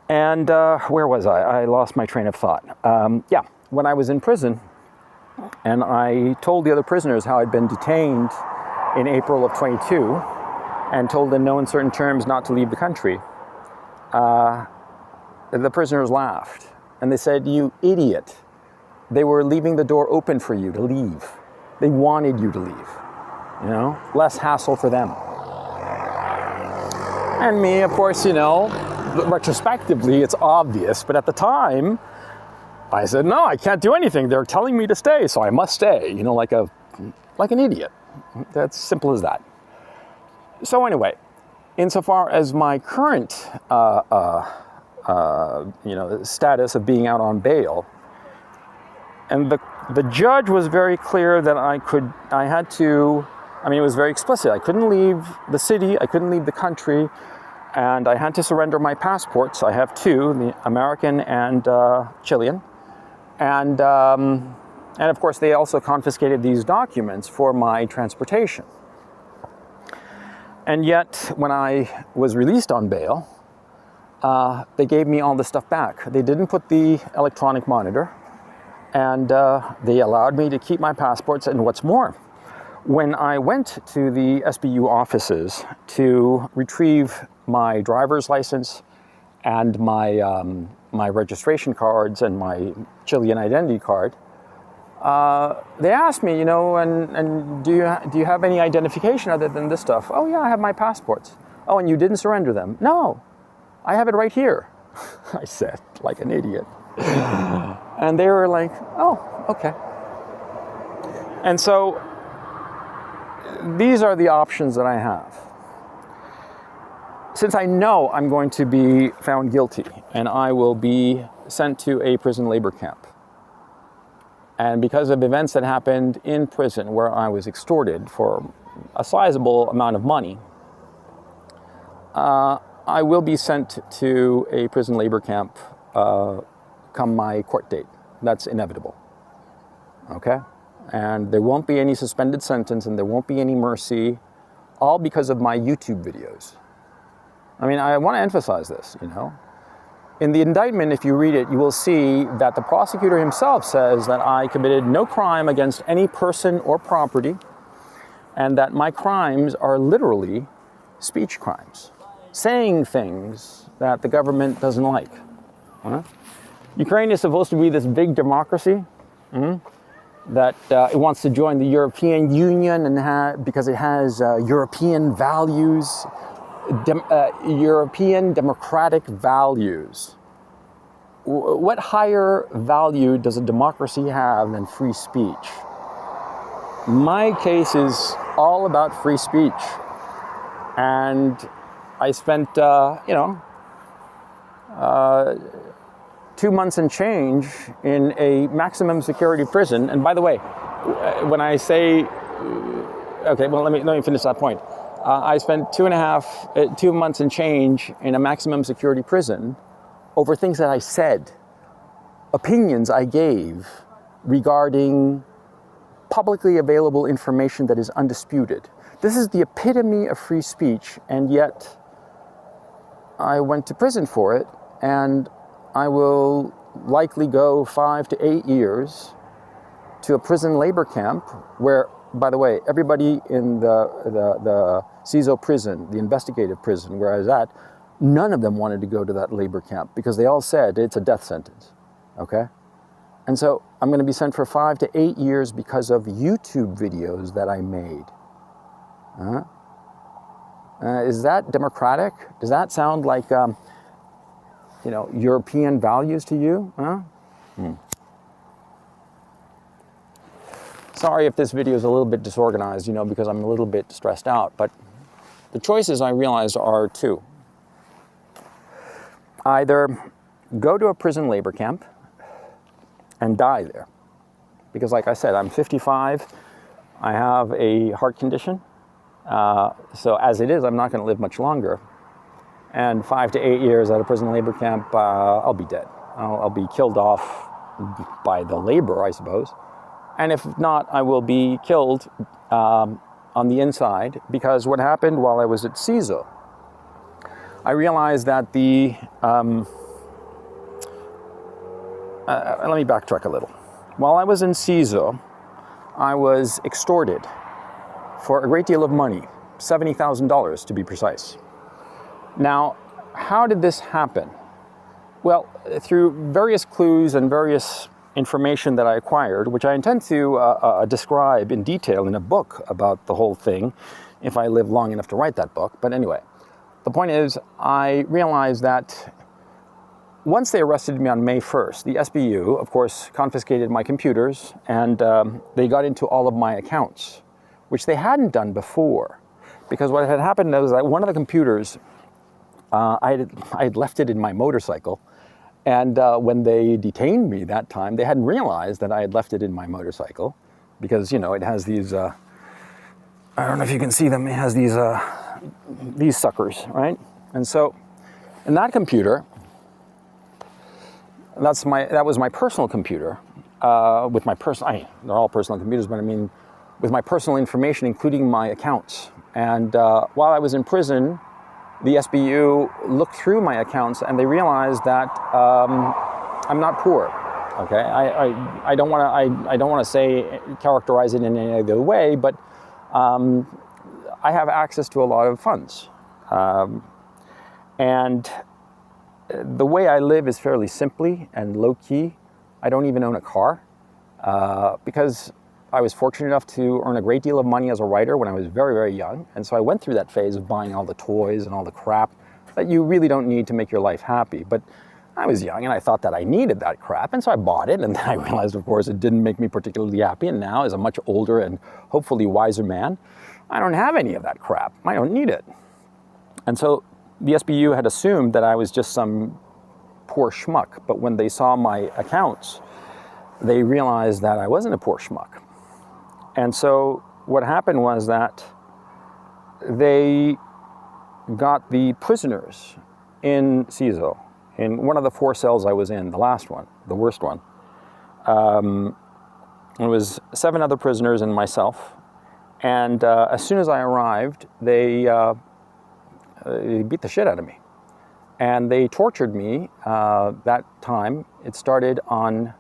And where was I? I lost my train of thought. Yeah, when I was in prison, and I told the other prisoners how I'd been detained in April of 22 and told in no uncertain terms not to leave the country, the prisoners laughed and they said, "You idiot." They were leaving the door open for you to leave. They wanted you to leave, you know, less hassle for them. And me, of course, you know, retrospectively, it's obvious, but at the time, I said, no, I can't do anything. They're telling me to stay, so I must stay, you know, like an idiot. That's simple as that. So anyway, insofar as my current, status of being out on bail, and the judge was very clear that it was very explicit. I couldn't leave the city, I couldn't leave the country, and I had to surrender my passports. I have two, the American and Chilean. And of course, they also confiscated these documents for my transportation. And yet, when I was released on bail, they gave me all the stuff back. They didn't put the electronic monitor, and they allowed me to keep my passports. And what's more, when I went to the SBU offices to retrieve my driver's license and my registration cards and my Chilean identity card, they asked me, you know, and do you have any identification other than this stuff? Oh yeah, I have my passports. Oh, and you didn't surrender them? No, I have it right here. I said, like an idiot. And they were like, oh, okay. And so these are the options that I have. Since I know I'm going to be found guilty and I will be sent to a prison labor camp, and because of events that happened in prison where I was extorted for a sizable amount of money, I will be sent to a prison labor camp come my court date. That's inevitable, okay? And there won't be any suspended sentence and there won't be any mercy, all because of my YouTube videos. I mean, I want to emphasize this, you know. In the indictment, if you read it, you will see that the prosecutor himself says that I committed no crime against any person or property, and that my crimes are literally speech crimes, saying things that the government doesn't like. Ukraine is supposed to be this big democracy, that it wants to join the European Union and because it has European values, European democratic values. What higher value does a democracy have than free speech? My case is all about free speech. And I spent, 2 months and change in a maximum security prison. And by the way, when I say, okay, well, let me finish that point. I spent 2 months and change in a maximum security prison over things that I said, opinions I gave regarding publicly available information that is undisputed. This is the epitome of free speech, and yet I went to prison for it, and I will likely go 5 to 8 years to a prison labor camp where, by the way, everybody in the CISO prison, the investigative prison where I was at, none of them wanted to go to that labor camp because they all said it's a death sentence, okay? And so I'm going to be sent for 5 to 8 years because of YouTube videos that I made. Is that democratic? Does that sound like, European values to you? Sorry if this video is a little bit disorganized, because I'm a little bit stressed out, but the choices I realize are two. Either go to a prison labor camp and die there. Because like I said, I'm 55, I have a heart condition, so as it is, I'm not going to live much longer. And 5 to 8 years at a prison labor camp, I'll be dead. I'll be killed off by the labor, I suppose. And if not, I will be killed on the inside, because what happened while I was at CISO, I realized that the let me backtrack a little. While I was in CISO, I was extorted for a great deal of money, $70,000 to be precise. Now, how did this happen? Well, through various clues and various information that I acquired, which I intend to describe in detail in a book about the whole thing, if I live long enough to write that book. But anyway, the point is, I realized that once they arrested me on May 1st, the SBU, of course, confiscated my computers, and they got into all of my accounts, which they hadn't done before. Because what had happened was that one of the computers, I had left it in my motorcycle, and when they detained me that time, they hadn't realized that I had left it in my motorcycle, because, you know, it has these, I don't know if you can see them, it has these suckers, right? And so, in that computer, that was my personal computer, with my they're all personal computers, but I mean, with my personal information, including my accounts. And while I was in prison, the SBU looked through my accounts and they realized that I'm not poor. Okay, I don't want to characterize it in any other way, but I have access to a lot of funds, and the way I live is fairly simply and low-key. I don't even own a car because I was fortunate enough to earn a great deal of money as a writer when I was very, very young. And so I went through that phase of buying all the toys and all the crap that you really don't need to make your life happy. But I was young and I thought that I needed that crap. And so I bought it. And then I realized, of course, it didn't make me particularly happy. And now, as a much older and hopefully wiser man, I don't have any of that crap. I don't need it. And so the SBU had assumed that I was just some poor schmuck, but when they saw my accounts, they realized that I wasn't a poor schmuck. And so what happened was that they got the prisoners in CISO, in one of the 4 cells I was in, the last one, the worst one. It was 7 other prisoners and myself. And as soon as I arrived, they beat the shit out of me. And they tortured me that time. It started on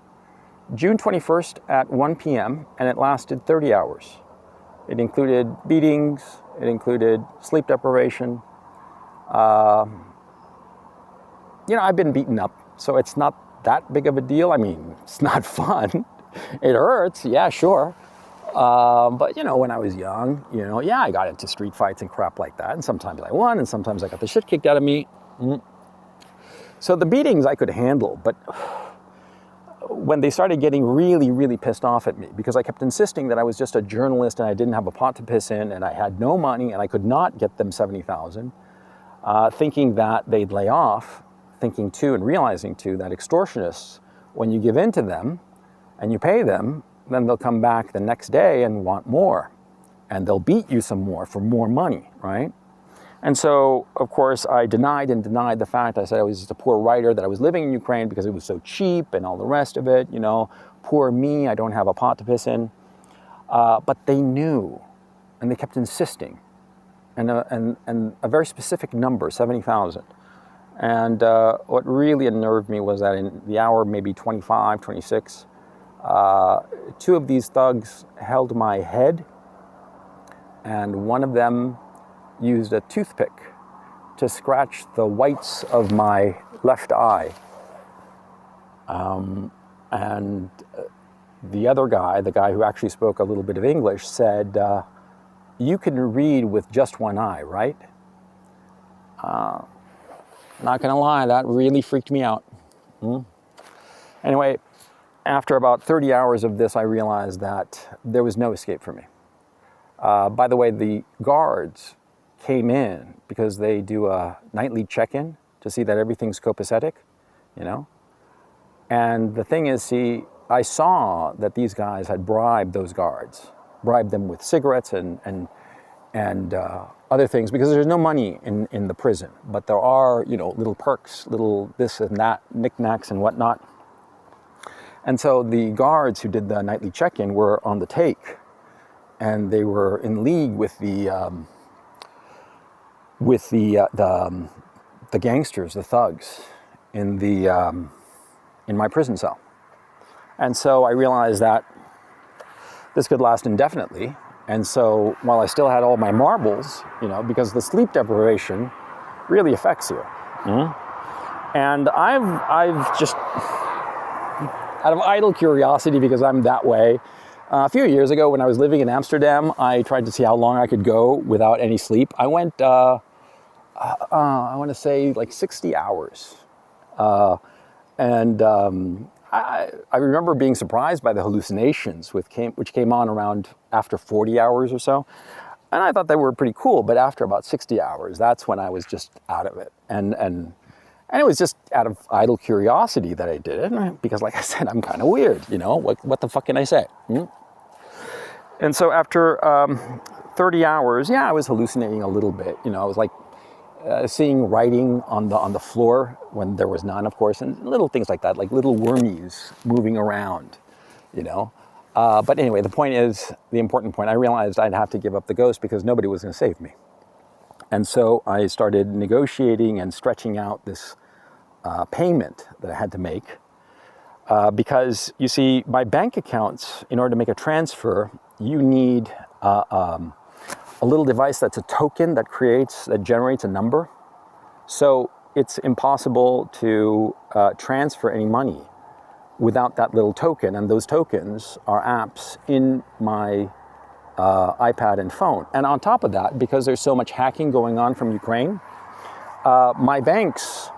June 21st at 1 p.m. and it lasted 30 hours. It included beatings, it included sleep deprivation. You know, I've been beaten up, so it's not that big of a deal. I mean, it's not fun. It hurts, yeah, sure. But, you know, when I was young, you know, yeah, I got into street fights and crap like that. And sometimes I won, and sometimes I got the shit kicked out of me. So the beatings I could handle, but when they started getting really, really pissed off at me, because I kept insisting that I was just a journalist and I didn't have a pot to piss in and I had no money and I could not get them $70,000, thinking that they'd lay off, thinking too and realizing too that extortionists, when you give in to them and you pay them, then they'll come back the next day and want more. And they'll beat you some more for more money, right? And so, of course, I denied the fact. I said I was just a poor writer, that I was living in Ukraine because it was so cheap and all the rest of it, you know. Poor me, I don't have a pot to piss in. But they knew, and they kept insisting. And a very specific number, 70,000. And what really unnerved me was that in the hour, maybe 25, 26, 2 of these thugs held my head, and one of them used a toothpick to scratch the whites of my left eye. And the other guy, the guy who actually spoke a little bit of English, said, "You can read with just one eye, right?" Not gonna lie, that really freaked me out. Anyway, after about 30 hours of this, I realized that there was no escape for me. By the way, the guards came in because they do a nightly check-in to see that everything's copacetic, you know? And the thing is, see, I saw that these guys had bribed those guards, bribed them with cigarettes and other things, because there's no money in the prison, but there are, you know, little perks, little this and that, knickknacks and whatnot. And so the guards who did the nightly check-in were on the take, and they were in league with the gangsters, the thugs, in my prison cell. And so I realized that this could last indefinitely. And so while I still had all my marbles, you know, because the sleep deprivation really affects you. And I've just, out of idle curiosity, because I'm that way, a few years ago when I was living in Amsterdam, I tried to see how long I could go without any sleep. I went, I want to say like 60 hours. I remember being surprised by the hallucinations which came on around after 40 hours or so. And I thought they were pretty cool, but after about 60 hours, that's when I was just out of it. And it was just out of idle curiosity that I did it, because like I said, I'm kind of weird, you know, what the fuck can I say? And so after 30 hours, yeah, I was hallucinating a little bit. You know, I was like seeing writing on the floor when there was none, of course, and little things like that, like little wormies moving around, you know. But anyway, the point is, the important point, I realized I'd have to give up the ghost because nobody was going to save me. And so I started negotiating and stretching out this payment that I had to make. Because, you see, my bank accounts, in order to make a transfer, you need a little device that's a token that generates a number. So it's impossible to transfer any money without that little token. And those tokens are apps in my iPad and phone. And on top of that, because there's so much hacking going on from Ukraine, my banks,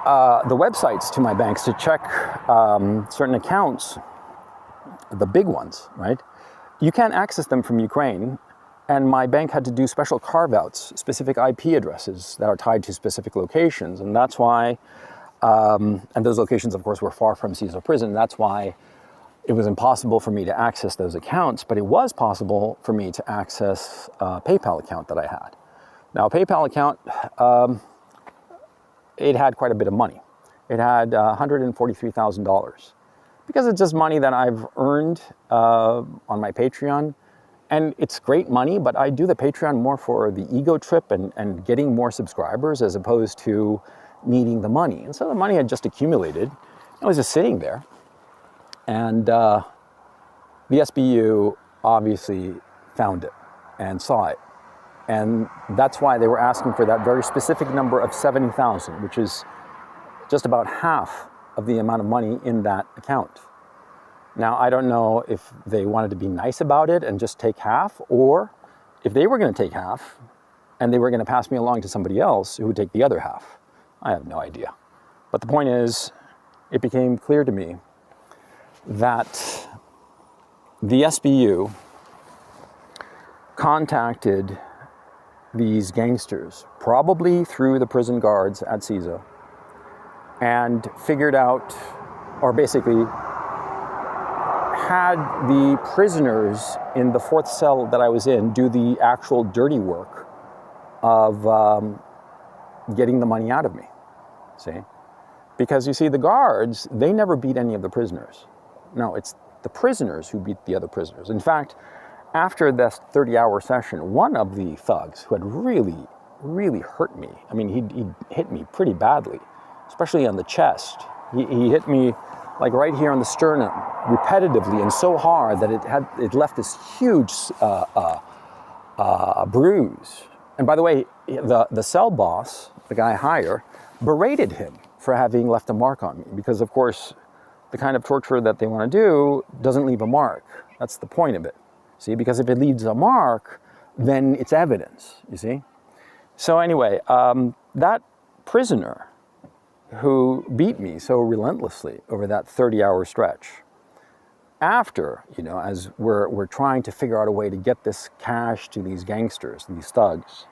the websites to my banks to check certain accounts, the big ones, right? You can't access them from Ukraine. And my bank had to do special carve-outs, specific IP addresses that are tied to specific locations. And that's why, and those locations, of course, were far from Caesar prison. That's why it was impossible for me to access those accounts, but it was possible for me to access a PayPal account that I had. Now, a PayPal account, it had quite a bit of money. It had $143,000 because it's just money that I've earned on my Patreon. And it's great money, but I do the Patreon more for the ego trip and getting more subscribers as opposed to needing the money. And so the money had just accumulated. It was just sitting there. And the SBU obviously found it and saw it. And that's why they were asking for that very specific number of 70,000, which is just about half of the amount of money in that account. Now, I don't know if they wanted to be nice about it and just take half, or if they were going to take half and they were going to pass me along to somebody else who would take the other half. I have no idea. But the point is, it became clear to me that the SBU contacted these gangsters, probably through the prison guards at CISA, and figured out, or basically had the prisoners in the fourth cell that I was in do the actual dirty work of getting the money out of me, see? Because you see, the guards, they never beat any of the prisoners. No, it's the prisoners who beat the other prisoners. In fact, after this 30-hour session, one of the thugs who had really, really hurt me, I mean, he hit me pretty badly, especially on the chest. He hit me like right here on the sternum, repetitively and so hard that it left this huge bruise. And by the way, the cell boss, the guy higher, berated him for having left a mark on me, because of course the kind of torture that they want to do doesn't leave a mark. That's the point of it. See, because if it leaves a mark, then it's evidence, you see? So anyway, that prisoner who beat me so relentlessly over that 30-hour stretch, after, you know, as we're trying to figure out a way to get this cash to these gangsters, these thugs,